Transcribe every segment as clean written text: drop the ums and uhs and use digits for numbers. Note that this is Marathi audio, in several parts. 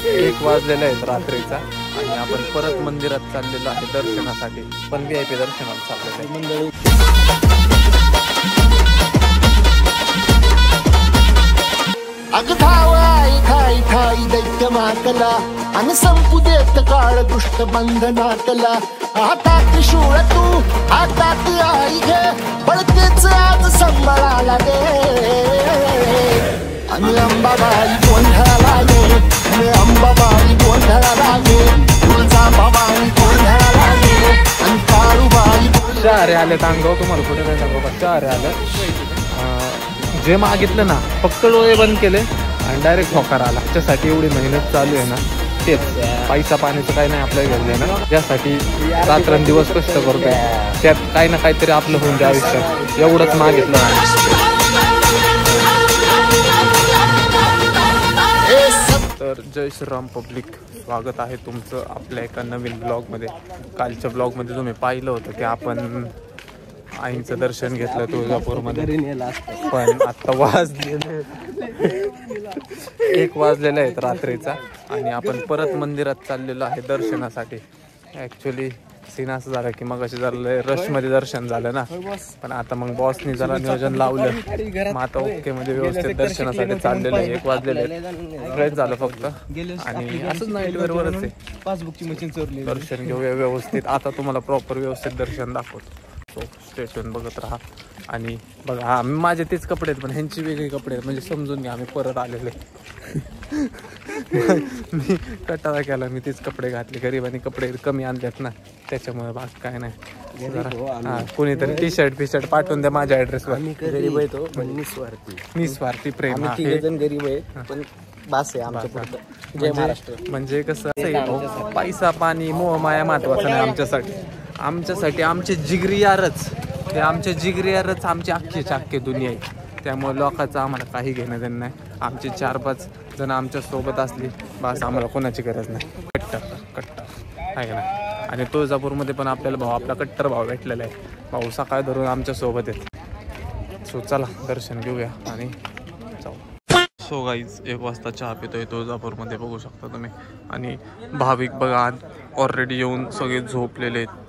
1 वाजलेला आहे रात्रीचा आणि आपण परत मंदिरात चाललेलो आहे दर्शनासाठी, पण VIP दर्शनाला चाललेलो आहे मंडळी. अगधावाई खाई खाई दैत्य माकला आणि संपू देत काळ दुष्ट बंधनातला. आता त्रिशूळ तू आता ती आई घे, बळतेच आज संबळाला दे. आणि अंबाबाई गोंधळाला गे, आणि अंबाबाई गोंधळाला गे, तुळजा भवानी गोंधळाला गे, आणि काळूबाई. शहरे आले अंगावर, तुम्हाला कुठे काय सांगू का, शहरे आलं. जे मागितलं ना फक्त डोळे बंद केले आणि डायरेक्ट होकार आला. त्याच्यासाठी एवढी मेहनत चालू आहे ना, तेच पैसा पाण्याचं काही नाही आपल्याला घडलंय ना, ज्यासाठी रात्रंदिवस कष्ट करतोय त्यात काही ना काहीतरी आपलं होऊन द्या आयुष्यात, एवढंच मागितलं. तर जय श्रीराम पब्लिक, स्वागत आहे तुमचं आपल्या एका नवीन ब्लॉगमध्ये. कालच्या ब्लॉगमध्ये तुम्ही पाहिलं होतं की आपण आईंचं दर्शन घेतलं तुळजापूरमध्ये, पण आता वाजलेले 1 वाजलेला आहे रात्रीचा आणि आपण परत मंदिरात चाललेलो आहे दर्शनासाठी. ॲक्च्युली सीन असं झालं की मग असे झालं रशमध्ये दर्शन झालं ना, पण आता मग बॉसनी जरा नियोजन लावलं, मग आता ओके मध्ये व्यवस्थित दर्शनासाठी चाललेलं आहे. 1 वाजलेले फ्रेश झालं फक्त आणि असंच नाईटवेअर वरच आहे. पासबुकची मशीन चोरली, दर्शन घेऊया व्यवस्थित. आता तुम्हाला प्रॉपर व्यवस्थित दर्शन दाखवतो, सो स्टेशन बघत राहा. आणि बघा हा माझे तेच कपडे आहेत पण ह्यांची वेगळी कपडे आहेत, म्हणजे समजून घ्या आम्ही परत आलेले. मी कटाळा केला, मी तेच कपडे घातले. गरीबांनी कपडे कमी आणलेत ना त्याच्यामुळे, बाकी काय नाही. हा कोणीतरी टी शर्ट पाठवून द्या माझ्या ॲड्रेसवर. गरीब आहे तो निस्वार्थी प्रेम. गरीब आहे पण बास आहे आमच्या. जय महाराष्ट्र. म्हणजे कसं पैसा पाणी मोह माया महत्वाचं नाही आमच्यासाठी आमचे जिगरी यारच, हे आमचे जिगरी यारच आमची अख्खी दुनिया आहे. त्यामुळे लोकांचं आम्हाला काही घेणं देणं नाही. आमचे 4-5 जण आमच्या सोबत असली बस, आम्हाला कोणाची गरज नाही. कट्टर आहे ना. आणि तुळजापूरमध्ये पण आपल्याला आपला कट्टर भाव भेटलेला आहे. भाऊ सकाळ धरून आमच्या सोबत आहेत. सो चला दर्शन घेऊया आणि जाऊ. सो गाईज 1 वाजता चहा पितोय तुळजापूरमध्ये, बघू शकता तुम्ही. आणि भाविक बघा ऑलरेडी येऊन सगळे झोपलेले आहेत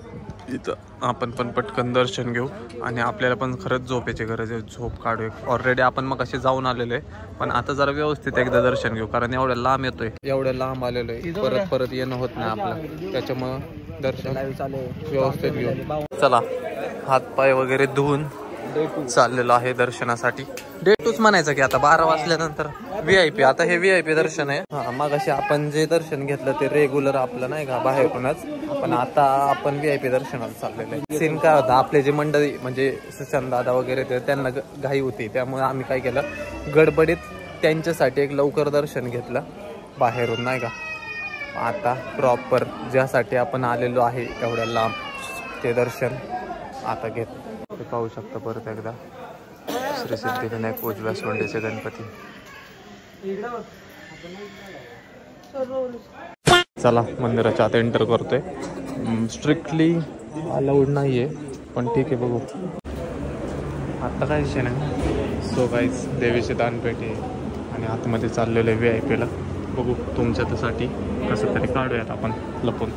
इथं. आपण पण पटकन दर्शन घेऊ आणि आपल्याला पण खरंच झोपेची गरज आहे, झोप काढू. ऑलरेडी आपण मग असे जाऊन आलेलो आहे, पण आता जरा व्यवस्थित एकदा दर्शन घेऊ, कारण एवढ्या लांब येतोय, एवढ्या लांब आलेलो आहे, परत येणं होत नाही आपलं. त्याच्यामुळं दर्शन व्यवस्थित घेऊ. चला हातपाय वगैरे धुवून चाललेलो आहे दर्शनासाठी. डे 2च म्हणायचं की आता 12 वाजल्यानंतर VIP. आता हे VIP दर्शन आहे. हा मग असे आपण जे दर्शन घेतलं ते रेग्युलर आपलं नाही का बाहेरूनच, पण आता आपण VIP दर्शनाला चाललेलं आहे. सीन काय होता, आपले जे मंडळी म्हणजे सुशांत दादा वगैरे ते त्यांना घाई होती, त्यामुळे आम्ही काय केलं गडबडीत त्यांच्यासाठी एक लवकर दर्शन घेतलं बाहेरून नाही का. आता प्रॉपर ज्यासाठी आपण आलेलो आहे एवढ्या लांब ते दर्शन आता घेत. ते पाहू शकता परत एकदा श्री सिद्धिविनायक उजव्या सोंडेचे गणपती. चला मंदिराच्या आत एंटर करतोय. स्ट्रिक्टली अलाउड नाहीये पण ठीक आहे, बघू आता काय विषय नाही. सो गाईज देवीचे दानपेटी आणि आतमध्ये चाललेले VIP ला बघू. तुमच्यासाठी कसं तरी काढूयात आपण लपून.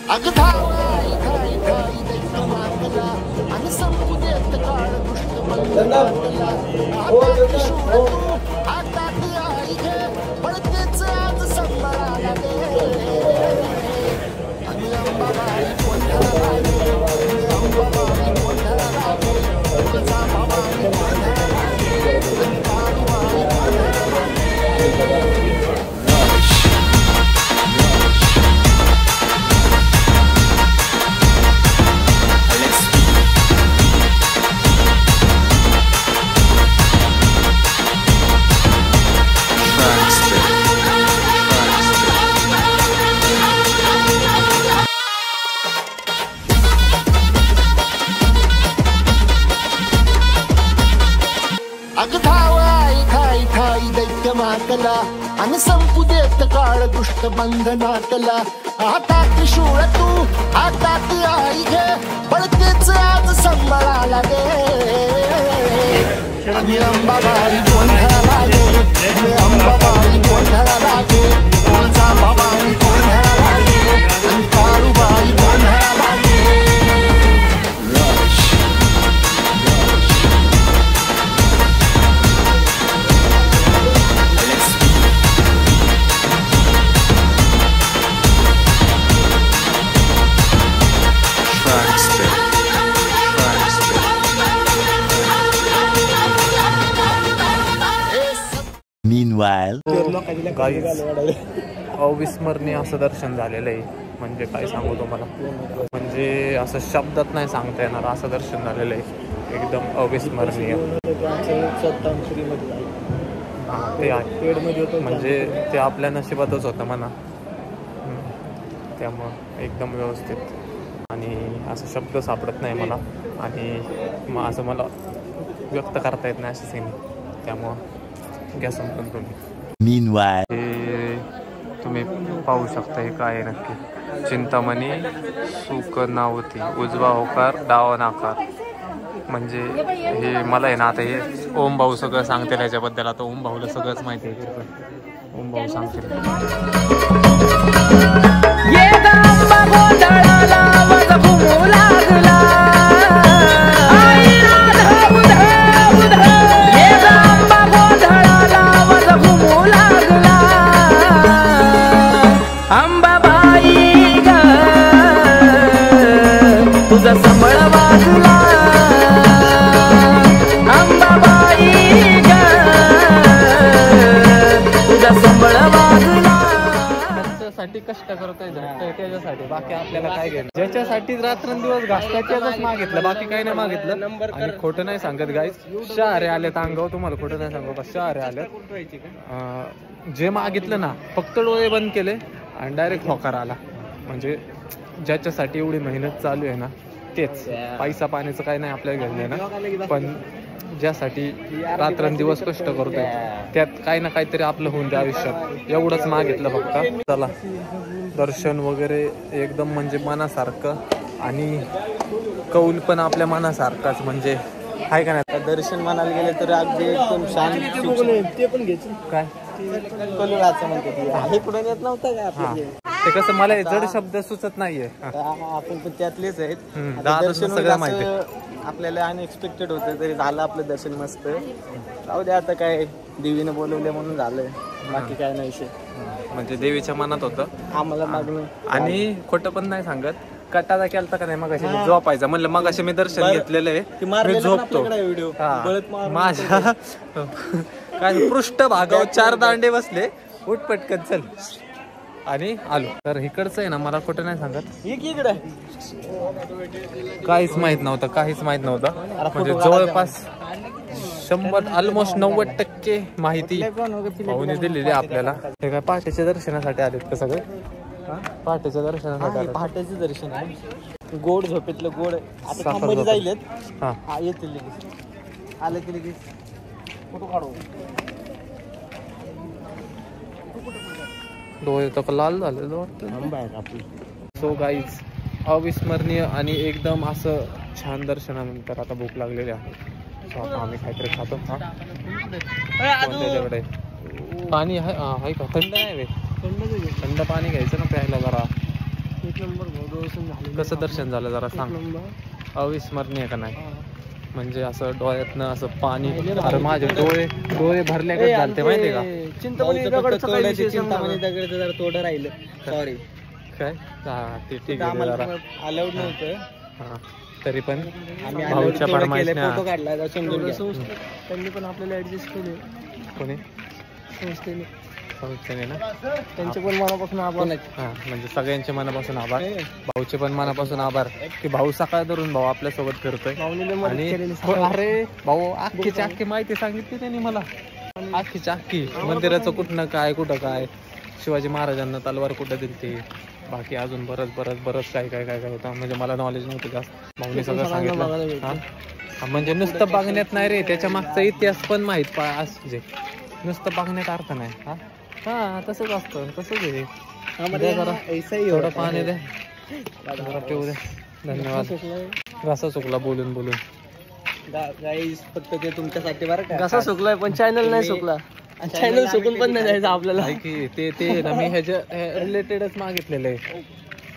अगधावाई खाई खाई दैत्य माकला आणि संपू देत काळ दुष्ट बंधनातला. आता त्रिशूळ तू आता ती आई घे, बळतेच आज संबळाला दे. आणि अंबाबाई गोंधळाला गे, अंबाबाई गोंधळाला गे, तुळजा भवानी गोंधळाला गे, आणि काळूबाई गोंधळाला गे. अगधावाई खाई खाई दैत्य माकला आणि संपू देत काळ दुष्ट बंधनातला आता त्रिशूळ तू हातात आई घे पडतेच आज संबळाला दे आणि अंबाबाई गोंधळाला गे अंबाबाई गोंधळाला गे तुळजा बाबाई गोंधळाला गे आणि काळूबाई गोंधळाला गे Meanwhile, अविस्मरणीय असं दर्शन झालेलं आहे. म्हणजे काय सांगू तुम्हाला, म्हणजे असं शब्दात नाही सांगता येणार असं दर्शन झालेलं आहे. एकदम अविस्मरणीय. ते आहे म्हणजे ते आपल्या नशिबातच होतं म्हणा. त्यामुळं एकदम व्यवस्थित आणि असं शब्द सापडत नाही मला आणि मग असं मला व्यक्त करता येत नाही अशी सीन. त्यामुळं घ्या समजून तुम्ही. meanwhile, हे तुम्ही पाहू शकता हे काय आहे नक्की. चिंतामणी सुख नावती उजवा होकार डावा नाकार. म्हणजे हे मला आहे ना आता हे ओम भाऊ सगळं सांगतील याच्याबद्दल. आता ओम भाऊला सगळंच माहिती आहे. ओम भाऊ सांगतील. अंबाबाई ग तुझा संबळ बाजूला अंबाबाई ग तुझा संबळ बाजूला. त्याच्यासाठी कष्ट करतोय त्याच्यासाठी बाकी आपल्याला काय घ्यायचं. ज्याच्यासाठी रात्रंदिवस घासतात त्याच मागितलं बाकी काही नाही मागितलं. आणि खोटं नाही सांगत गाईज. शहारे आलेत अंगावर तुम्हाला खोटं नाही सांगू का. शहारे आलेत. जे मागितलं ना फक्त डोळे बंद केले आणि डायरेक्ट होकार आला. म्हणजे ज्याच्यासाठी एवढी मेहनत चालू आहे ना तेच. पैसा पाण्याचं काही नाही आपल्याला घेणं ना, पण ज्यासाठी रात्रंदिवस कष्ट करतोय त्यात काही ना काहीतरी आपलं होऊन द्या आयुष्यात एवढंच मागितलं फक्त. चला दर्शन वगैरे एकदम म्हणजे मनासारखं आणि कौल पण आपल्या मनासारखाच. म्हणजे आहे का नाही. दर्शन म्हणायला गेले तर अगदी एकदम शांत. ते पण घ्यायचं काय कलुळाचं म्हणते हे कुठं येत नव्हतं का हा आपलं. ते कसं मला जड शब्द सुचत नाहीये. आपण पण त्यातलेच आहेत. दर्शन सगळं माहिती. आपल्याला अनएक्सपेक्टेड होतं तरी झालं आपलं दर्शन मस्त. जाऊ दे आता काय देवीनं बोलवलं म्हणून झालं. बाकी काय नाही विषय. म्हणजे देवीच्या मनात होतं आम्हाला मागणं. आणि खोटं पण नाही सांगत. कटाला केलता का नाही मग झोपायचा म्हणलं मग मी दर्शन घेतलेलं आहे मी झोपतो. माझ्या काय पृष्ठभागावर 4 दांडे बसले. उठ पटकन चल आणि आलो. तर इकडचं आहे ना मला खोटं नाही सांगत काहीच माहित नव्हतं. काहीच माहित नव्हतं. म्हणजे जवळपास 100 ऑलमोस्ट 90% माहिती भाऊने दिलेली आपल्याला. हे काय पहाटेच्या दर्शनासाठी आलेत का सगळे. पहाटेच्या दर्शनासाठी. पहाटेचं दर्शन आहे. गोड झोपेतलं गोड आता जाईल. हा येतील लगेच. आलं की लगेच फोटो काढू. डोळे तर लाल झालेलं वाटतं. सो गाईज अविस्मरणीय आणि एकदम असं छान दर्शनानंतर आता भूक लागलेली आहे. सो आता आम्ही काहीतरी खातो. त्याच्याकडे पाणी आहे का. थंड नाही रे. थंड पाणी घ्यायचं ना प्यायला जरा. कसं दर्शन झालं जरा सांग. अविस्मरणीय का नाही. म्हणजे असं डोळ्यातनं असं पाणी. अरे माझे डोळे भरले का झालते माहितीये का. चिंतामणी दगड जरा तोडं राहिलं. सॉरी काय ते ठीक आहे. अलाउड नव्हतं. हा तरी पण भाऊच्या फरमाईशने फोटो काढला. त्यांनी पण आपल्याला ऍडजस्ट केले. कोणी संस्थेने ना. त्यांचे पण मनापासून आभार. हा म्हणजे सगळ्यांचे मनापासून आभार. भाऊचे पण मनापासून आभार की भाऊ सकाळ धरून भाऊ आपल्या सोबत करतोय. आणि अरे भाऊ अख्खीची अख्खी माहिती सांगितली त्यांनी मला. अख्खीची अख्खी मंदिराचं कुठनं काय कुठं काय. शिवाजी महाराजांना तलवार कुठं दिलती. बाकी अजून बरंच काय होतं. म्हणजे मला नॉलेज नव्हतं जास्त. भाऊने सगळं सांगितलं. म्हणजे नुसतं बघण्यात नाही रे त्याच्या मागचा इतिहास पण माहित. म्हणजे नुसतं बघण्यात अर्थ नाही. हा हा तसंच असतं तसंच आहे हमारे जरा यहाँ ऐसा ही थोडं होता पाणी है. दे जरा पिऊ दे धन्यवाद घसा सुकला बोलून बोलून गाईस फक्त ते तुमच्यासाठी बरं का. कसा सुकलाय पण चॅनल नाही सुकला चॅनल सुकून पण नाही जायचं आपल्याला. आहे की ते ना मी ह्याच्या रिलेटेडच मागितलेलं आहे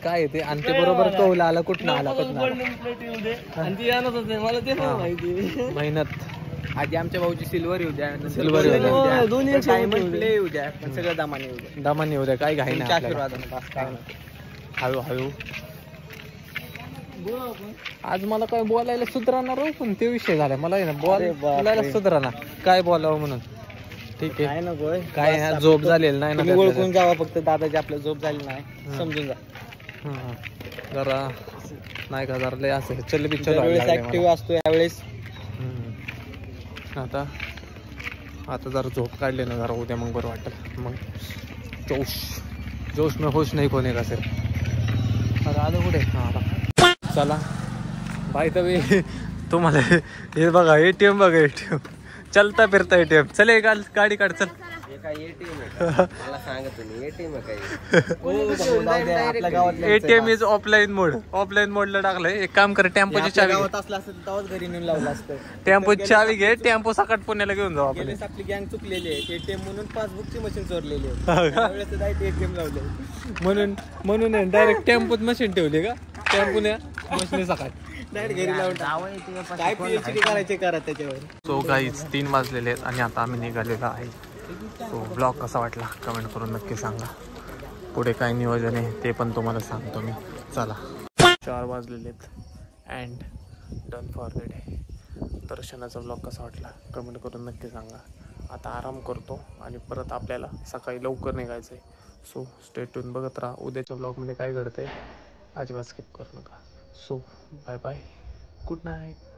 काय ते आणि ते बरोबर कौला आला कुठं आला आणि ती आणत होते मला ते पण माहिती. मेहनत आधी आमच्या भाऊची सिल्वर येऊ द्या Silver येऊ द्या. दोन्ही डायमंड प्ले येऊ द्या पण सगळं दामाने येऊ द्या. दामाने येऊ द्या काय घाई नाही तुमच्या आपल्याला. आशीर्वादाने बस काय नाही. हळू हळू आज मला काय बोलायला सुधराणार हो पण ते विषय झालाय मला आहे ना अरे बापरे. बोलायला सुधराना काय बोलावं म्हणून ठीक काय आहे नको होय. काय बस ना आपलं झोप झालेली नाही ना तुम्ही त्यातल्या ओळखून जावा फक्त दादाची आपल्या झोप झाली नाही समजून जा. त्यात. हं. जरा नाही का जरा लय असं चल बिचल ज्यावेळेस ऍक्टिव्ह असतो यावेळेस आता आता जरा झोप काढली ना जरा उद्या मग बरं वाटेल मग जोश में होश नाही कोणी का सर आता आलं कुठे हां चला बाय तर तुम्हाला हे बघा ATM बघा ATM चलता फिरता ATM चल गाडी काढ चल आपल्या गावात ATM इज ऑफलाईन मोडला टाकलंय एक काम कर टेम्पोची चावी गावात असला असतं तेव्हाच घरी नेऊन लावलं असतं. टेम्पोची चावी घे टेम्पो सकाट पुण्याला घेऊन जाऊ आपण गेलेच आपली गँग चुकलेली आहे. एटीएम म्हणून पासबुकची मशीन चोरलेली आहे. त्यावेळेस एटीएम लावले म्हणून डायरेक्ट टेम्पोत मशीन ठेवली का टेम्पोने मशीन सकाळ डायरेक्ट घरी लावून काय PhD करायचे करा त्याच्यावर. सो गाईज 3 वाजलेले आहेत आणि आता आम्ही निघालेलो आहे. सो ब्लॉग कसा वाटला कमेंट करून नक्की सांगा. पुढे काय नियोजन आहे ते पण तुम्हाला सांगतो मी. चला 4 वाजलेले आहेत and done for the day. दर्शनाचा ब्लॉग कसा वाटला कमेंट करून नक्की सांगा. आता आराम करतो आणि परत आपल्याला सकाळी लवकर निघायचं आहे. सो स्टे ट्यून बघत राहा. उद्याच्या ब्लॉगमध्ये काय घडतंय अजिबात स्किप करू नका. So bye bye good night.